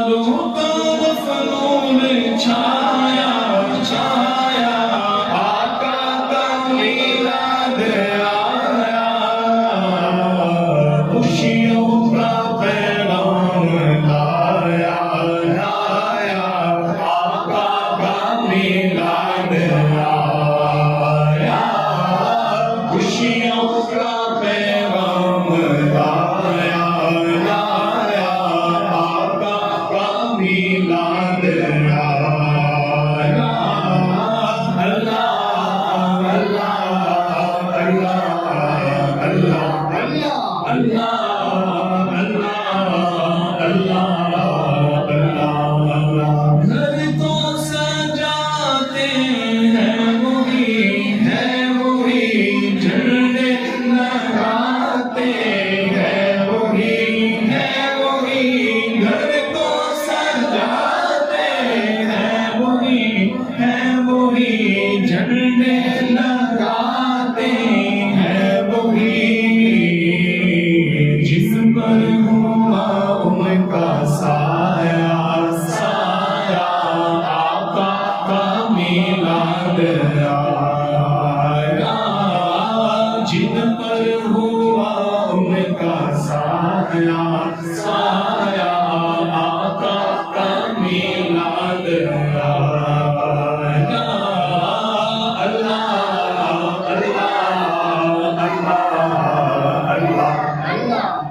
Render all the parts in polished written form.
चारों तरफ नूर छाया छाया, आका का मीलाद आया, खुशियों का पैगाम लाया लाया, आका का मीलाद आया, खुशियों का पैगाम लाया लाया, आका का मीलाद आया। अल्लाह अल्लाह अल्लाह अल्लाह अल्लाह अल्लाह अल्लाह अल्लाह। घर तो सजाते हैं वही झंडे लगाते हैं वही, घर तो सजाते हैं वही, झंडे लगाते हैं वही, जिस पर हुआ उनका साया साया, आका का मीलाद आया, जिन पर हुआ उनका साया साया, आका का मीलाद आया। अल्लाह अल्लाह अल्लाह अल्लाह अल्लाह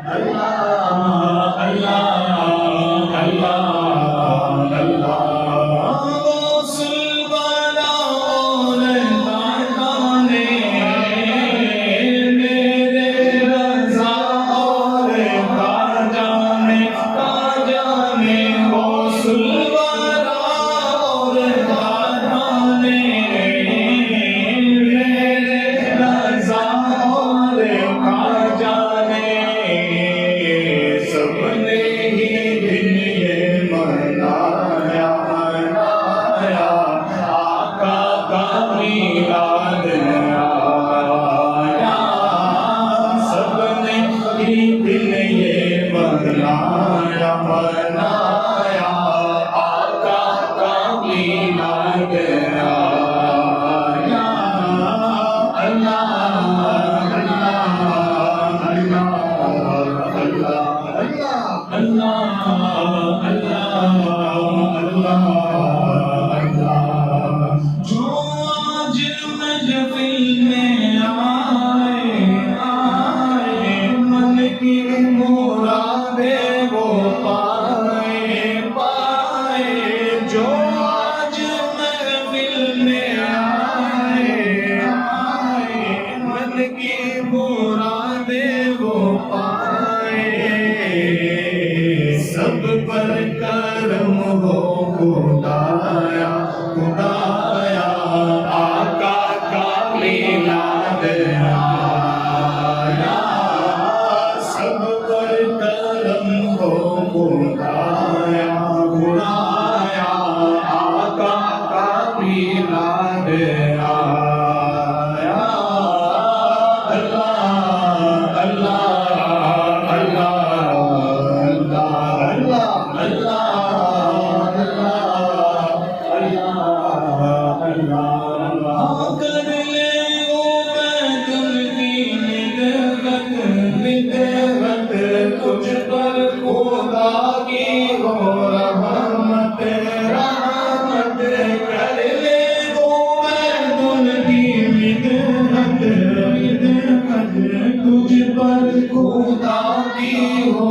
अल्लाह अल्लाह अल्लाह। गौसुल वाला और दाताने, मेरे रज़ा और काजाने काजाने, गौसुल वाला और दाताने, मेरे रज़ा और काजाने, सबने ही दिन ये मनाया मनाया, आका का मीलाद आया, सबने ही दिन ये मनाया मनाया, आका का मीलाद आया। अल्लाह जो आज महफिल में आए आए, मन की मुरादें वो पाए पाए, जो आज महफिल में आए आए, मन की मुरादें वो पाए, सब पर करम हो खुदाया खुदाया, आका का मीलाद आया, सब पर करम हो खुदाया खुदाया, आका का मीलाद आया। अल्लाह अल्लाह कर ले ओ बैतुल की निदवत, तुझ पर खुदा की हो रहमत रहमत, कर ले ओ बैतुल की निदवत तुझ पर खुदा की हो